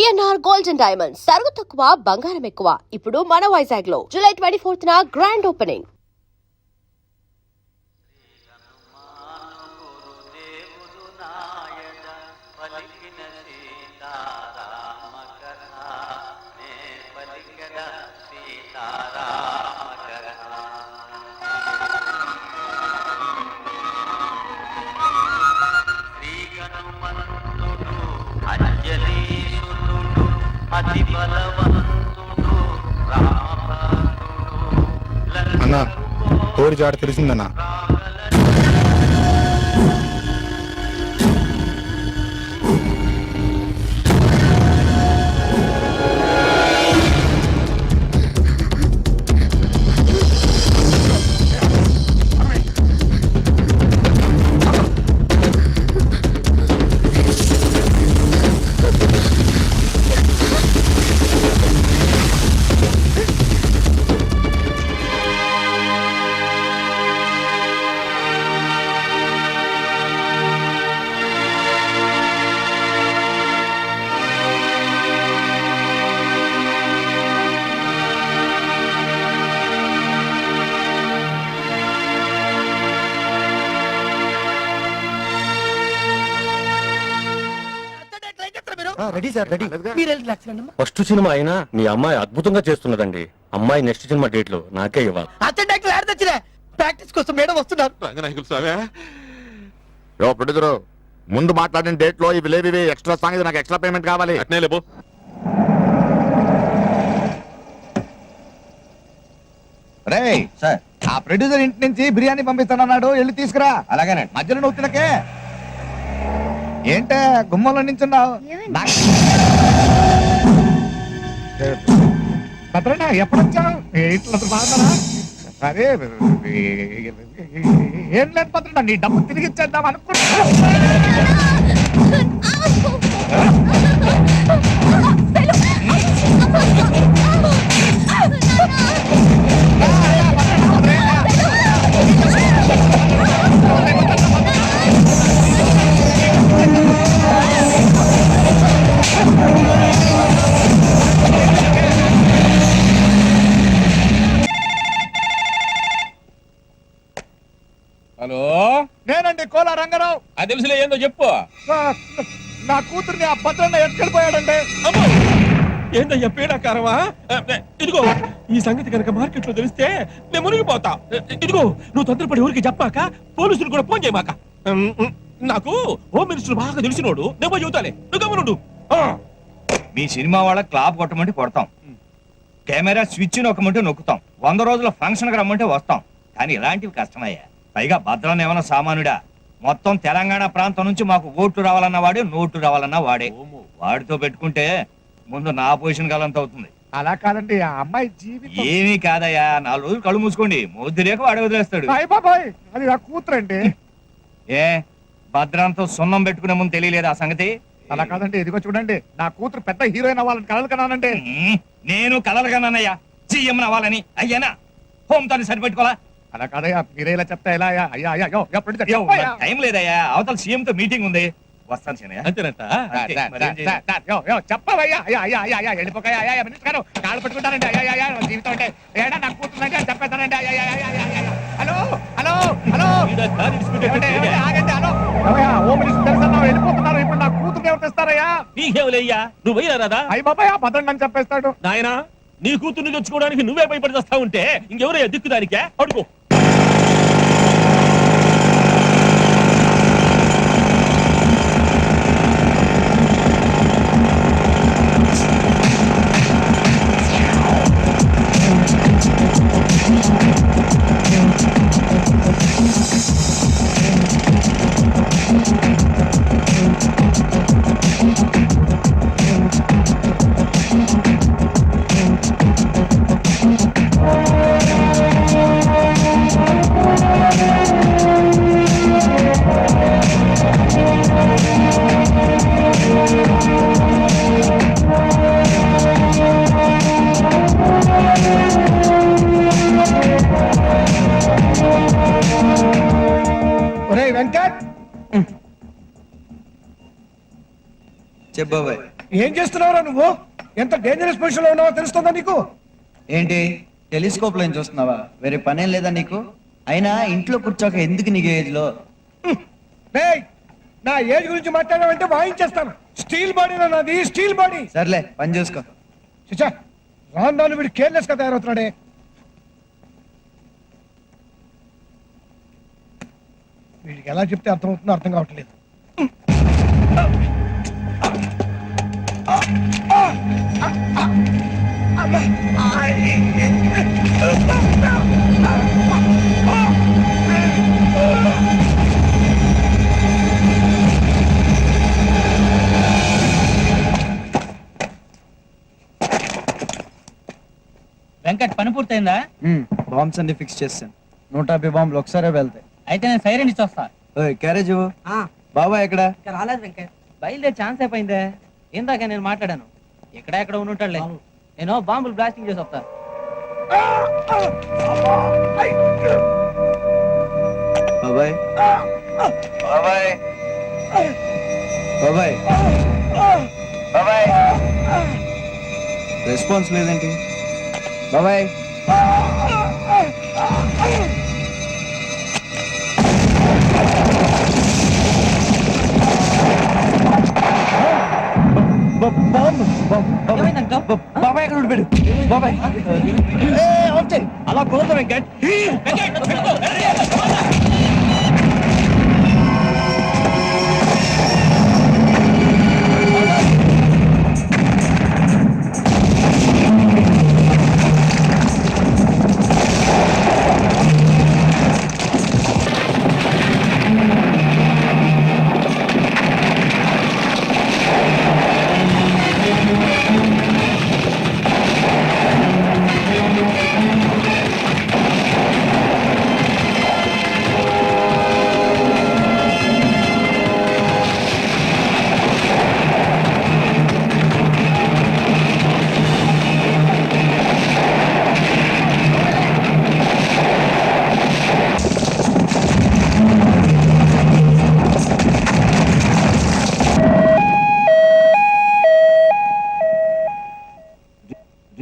VNR gold and diamonds సరుకు తక్కువ బంగారం ఎక్కువ. ఇప్పుడు మన వైజాగ్ లో జూలై 24న గ్రాండ్ ఓపెనింగ్. అన్నా కోరి జాడ తెలిసిందన్నా. Ready sir ready. First cinema అయినా మీ అమ్మాయి అద్భుతంగా చేస్తున్నదండి. అమ్మాయి నెక్స్ట్ సినిమా డేట్ లో నాకే ఇవ్వాలి. ప్రాక్టీస్ కోసం మేడం వస్తున్నారు. ప్రొడ్యూసర్ ముందు మాట్లాడిన డేట్ లో ఇవి లేవి ఎక్స్ట్రా సాంగ్, నాకు ఎక్స్ట్రా పేమెంట్ కావాలి. అట్నే లేబో. రే సార్, ఆ ప్రొడ్యూసర్ ఇంటి నుంచి బిర్యానీ పంపిస్తానన్నాడు, వెళ్ళి తీసుకురా. అలాగేనండి. మధ్యలో నువ్వు తినకే. ఏంటే గుమ్మంలో నించున్నావు? భద్రనా ఎప్పుడు వచ్చావు? ఇంట్లో బాగున్నారా? అరే ఏం లేదు భద్రనా, నీ డబ్బు తిరిగి ఇచ్చేద్దాం అనుకుంటా. హలో, నేనండి కోలా రంగారావు. అది తెలుసులే, ఏందో చెప్పు. నా కూతుర్ని ఆ భద్రన్న ఎత్తుకెళ్ళిపోయాడండి. ఏందయ్యా పీడాకారమా? ఇదిగో ఈ సంగతి కనుక మార్కెట్ లో తెలిస్తే నేను మునిగిపోతా. ఇదిగో నువ్వు తొందరపడి ఊరికి చెప్పాక పోలీసులు కూడా ఫోన్ చేయమాక. నాకు హోమ్ మినిస్టర్ బాగా తెలిసినోడు, నేను చెబుతాలే, నువ్వు గమనుండు. మీ సినిమా వాళ్ళ క్లాప్ కొట్టమంటే కొడతాం, కెమెరా స్విచ్ నొక్కమంటే నొక్కుతాం, 100 రోజుల ఫంక్షన్ కి రమ్మంటే వస్తాం. కానీ ఇలాంటివి కష్టమయ్యా. పైగా భద్రాన్ని ఏమన్నా సామానుడా? మొత్తం తెలంగాణ ప్రాంతం నుంచి మాకు ఓట్లు రావాలన్నా వాడే, నోట్లు రావాలన్నా వాడే. వాడితో పెట్టుకుంటే ముందు నా పొజిషన్ కాలంత అవుతుంది. అలా కాదండి, ఆ అమ్మాయి జీవితం ఏమీ కాదయ్యా, 4 రోజులు కళ్ళు మూసుకోండి, మొద్దు రేఖ వాడు వదిలేస్తాడు. అది నా కూతురండి. ఏ భద్రంతో సున్నం పెట్టుకునే ముందు తెలియలేదు ఆ సంగతి? అలా కాదండి, ఇదిగో చూడండి, నా కూతురు పెద్ద హీరోయిన్ అవ్వాలని కలలు కనానండి. నేను కలలుగానన్నయ్యా, సీఎం అవ్వాలని. అయ్యానా హోమ్ తాను సరిపెట్టుకోవాలా? అలా కాదయ్యా, మీరే ఇలా చెప్తా ఎలా? అయ్యా అయ్యా టైం లేదయ్యా, అవతల సీఎం తో మీటింగ్ ఉంది, వస్తాను శనయ్య. అంతేనట. చెప్పవయ్యా. అయ్యా అయ్యా అయ్యా అయ్యా వెళ్ళిపోయా. అయ్యా మినిస్టర్ గారు కాళ్ళు పట్టుకుంటానండి. అయ్యా అయ్యా జీవితం అంటే ఏడా నాకు కూతుందంటే అని చెప్పేస్తానండి. అయ్యా అయ్యా హలో హలో హలో ఆగండి. హలో హోమ్ మినిస్టర్ తెలుసా వెళ్ళిపోతున్నారు. ఇప్పుడు నా కూతురు ఎవరు తెస్తారయ్యా? నీకేమలయ్యా, నువ్వు పోయినా రాదా? అయ్యి బాబాయ్ భద్రం అని చెప్పేస్తాడు. నాయనా, నీ కూతుర్ని తెచ్చుకోవడానికి నువ్వే భయపడి వస్తా ఉంటే ఇంకెవరయ్యా దిక్కుదానికే? అడుగు. వెంకట్ చెప్పబాయ్. ఏం చేస్తున్నావురా నువ్వు? ఎంత డేంజరస్ పొజిషన్ లో ఉన్నావో తెలుస్తుందా నీకు? ఏంటి టెలిస్కోప్ లో చూస్తున్నావా? వేరే పనేం లేదా నీకు? అయినా ఇంట్లో కూర్చోక ఎందుకు నీకు ఏజ్ లో? డేయ్, నా ఏజ్ గురించి మాట్లాడావంటే వాయించేస్తాను. స్టీల్ బాడీ నాది, స్టీల్ బాడీ. సర్లే పని చూసుకో. చిచ్చా, రాను వీడు కేర్లెస్ గా తయారవుతున్నాడే. వీడికి ఎలా చెప్తే అర్థమవుతుందో అర్థం కావట్లేదు. వెంకట్ పని పూర్తయిందా? బాంబ్స్ అన్ని ఫిక్స్ చేస్తాను. 150 బాంబులు ఒకసారే వెళ్తాయి. అయితే నేను సైరన్ ఇచ్చొస్తా. క్యారేజ్ ఇవ్వు. బాబా ఎక్కడ? రాలేదు వెంకట్, బయలుదేరి ఛాన్స్ అయిపోయిందే. ఇందాక నేను మాట్లాడాను, ఎక్కడ ఉండుంటాడులే. నేను బాంబులు బ్లాస్టింగ్ చేసి వస్తా. బాబాయ్ బాబాయ్ బాబాయ్ బాబాయ్ రెస్పాన్స్ లేదేంటి బాబాయ్? బాబాయ్ ఎక్కడ ఉండిపోయాడు? బాబాయ్ అలా కుదరదు వెంకట్.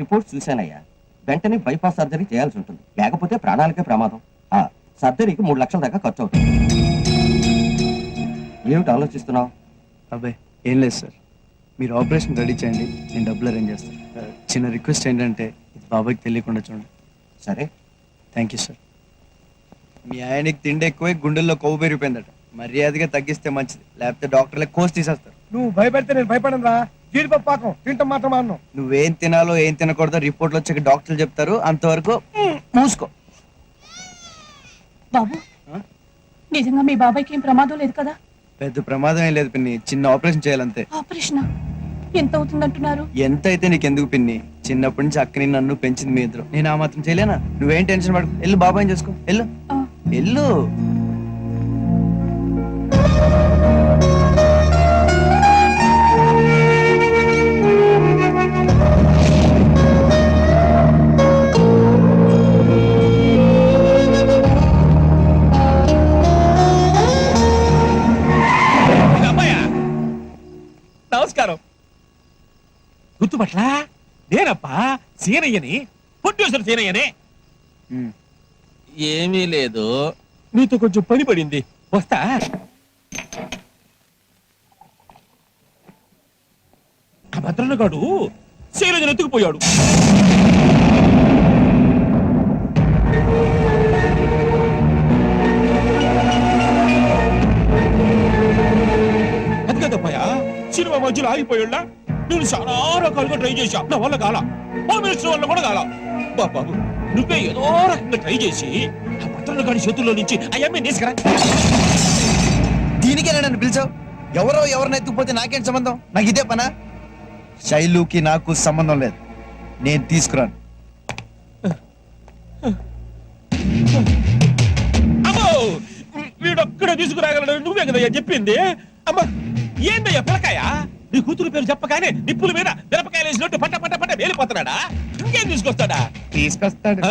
రిపోర్ట్స్ చూశానయ్యా. వెంటనే బైపాస్ సర్జరీ చేయాల్సి ఉంటుంది, లేకపోతే ప్రాణాలకే ప్రమాదం. సర్జరీకి 3 లక్షల దాకా ఖర్చు అవుతుంది. ఏమిటి ఆలోచిస్తున్నావు? అబ్బాయి ఏం లేదు సార్, మీరు ఆపరేషన్ రెడీ చేయండి, నేను డబ్బులు అరేంజ్ చేస్తాను. చిన్న రిక్వెస్ట్ ఏంటంటే ఇది బాబాయ్కి తెలియకుండా చూడండి. సరే. Thank you sir. మీ ఆయనకి తిండి ఎక్కువై గుండెల్లో కొవ్వు పెరిగిపోయిందట. మర్యాదగా తగ్గిస్తే మంచిది, లేకపోతే డాక్టర్లే కోసి తీసేస్తారు. నువ్వు భయపెడితే నేను భయపడను రా. జీడిపప్పు పాకం తింటాం మాత్రం అన్నావు. నువ్వేం తినాలో ఏం తినకూడదో రిపోర్ట్లు వచ్చాక డాక్టర్లు చెప్తారు, అంతవరకు మూసుకో. బాబు, నిజంగా మీ బాబాయ్కి ఏం ప్రమాదం లేదు కదా? పెద్ద ప్రమాదం ఏం లేదు పిన్ని, చిన్న ఆపరేషన్ చేయాలంతే. ఆపరేషన్ ఎంత అవుతుందంటున్నారు? ఎంత అయితే నీకెందుకు పిన్ని, చిన్నప్పటి నుంచి అక్కని నన్ను పెంచింది మీ ఇద్దరు, నేను ఆ మాత్రం చేయలేనా? నువ్వేం టెన్షన్ పడకు, వెళ్ళు బాబాయ్ చేసుకో, వెళ్ళు వెళ్ళు. నమస్కారం. గుర్తుపట్లా? నేనప్పా సీనయ్యని, ప్రొడ్యూసర్ సీనయ్యని. ఏమీ లేదు, నీతో కొంచెం పని పడింది, వస్తా. ఆ భద్రన్నగాడు శైలజను ఎత్తుకుపోయాడు. అది కదప్పయా, సినిమా మధ్యలో ఆగిపోయాడా? నేను చాలా రకాలుగా ట్రై చేశా, నా వల్ల కాల. హోమ్ మినిస్టర్ వల్ల కూడా కాల. బాబు, నువ్వే ఏదో రకంగా ట్రై చేసి ఆ భద్రన్నగాడి చేతుల్లో నుంచి అయ్యమ్మే తీసుకురా. దీనికేనా నన్ను పిలిచావు? ఎవరో ఎవరిని ఎత్తుకుపోతే నాకేంటి సంబంధం? నాకు ఇదే పనా? శైలుకి నాకు సంబంధం లేదు, నేను తీసుకురాను. అమ్మో, వీడొక్కడే తీసుకురాగలడు, నువ్వే కదయ్యా చెప్పింది. అమ్మా, ఏందయ్యా పిల్లకాయ? నీ కూతురు పేరు చెప్పగానే నిప్పుల మీద మిరపకాయలు వేసినట్టు పట్ట పట్ట పట్ట వేలిపోతున్నాడా? ఇంకేం తీసుకొస్తాడా? తీసుకొస్తాడు.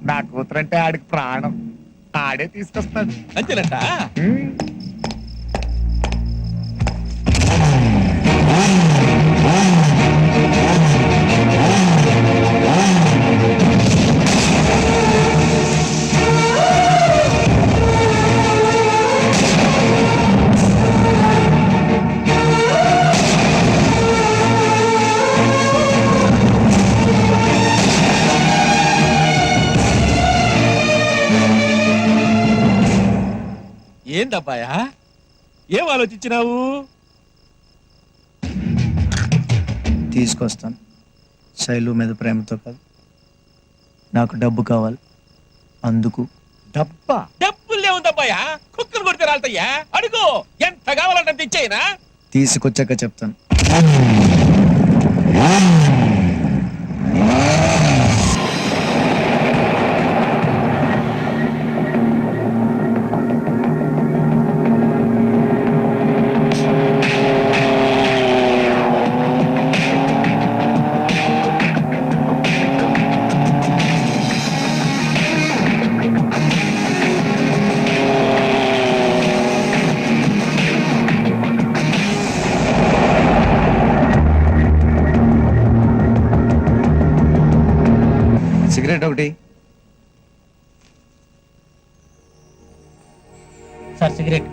నా కూతురంటే ఆడికి ప్రాణం, ఆడే తీసుకొస్తాడు. అంతేనట. ఏందబ్బాయా ఏం ఆలోచించినావు? తీసుకొస్తాను. శైలు మీద ప్రేమతో కాదు, నాకు డబ్బు కావాలి, అందుకు. డబ్బా? డబ్బులే ఉందబ్బాయా, కుక్కలు కొడితే రాలతయ్యా. అడుగు, ఎంత కావాలంటే ఇచ్చేయనా? తీసుకొచ్చాక చెప్తాను. సిగరెట్ ఒకటి. Sir cigarette.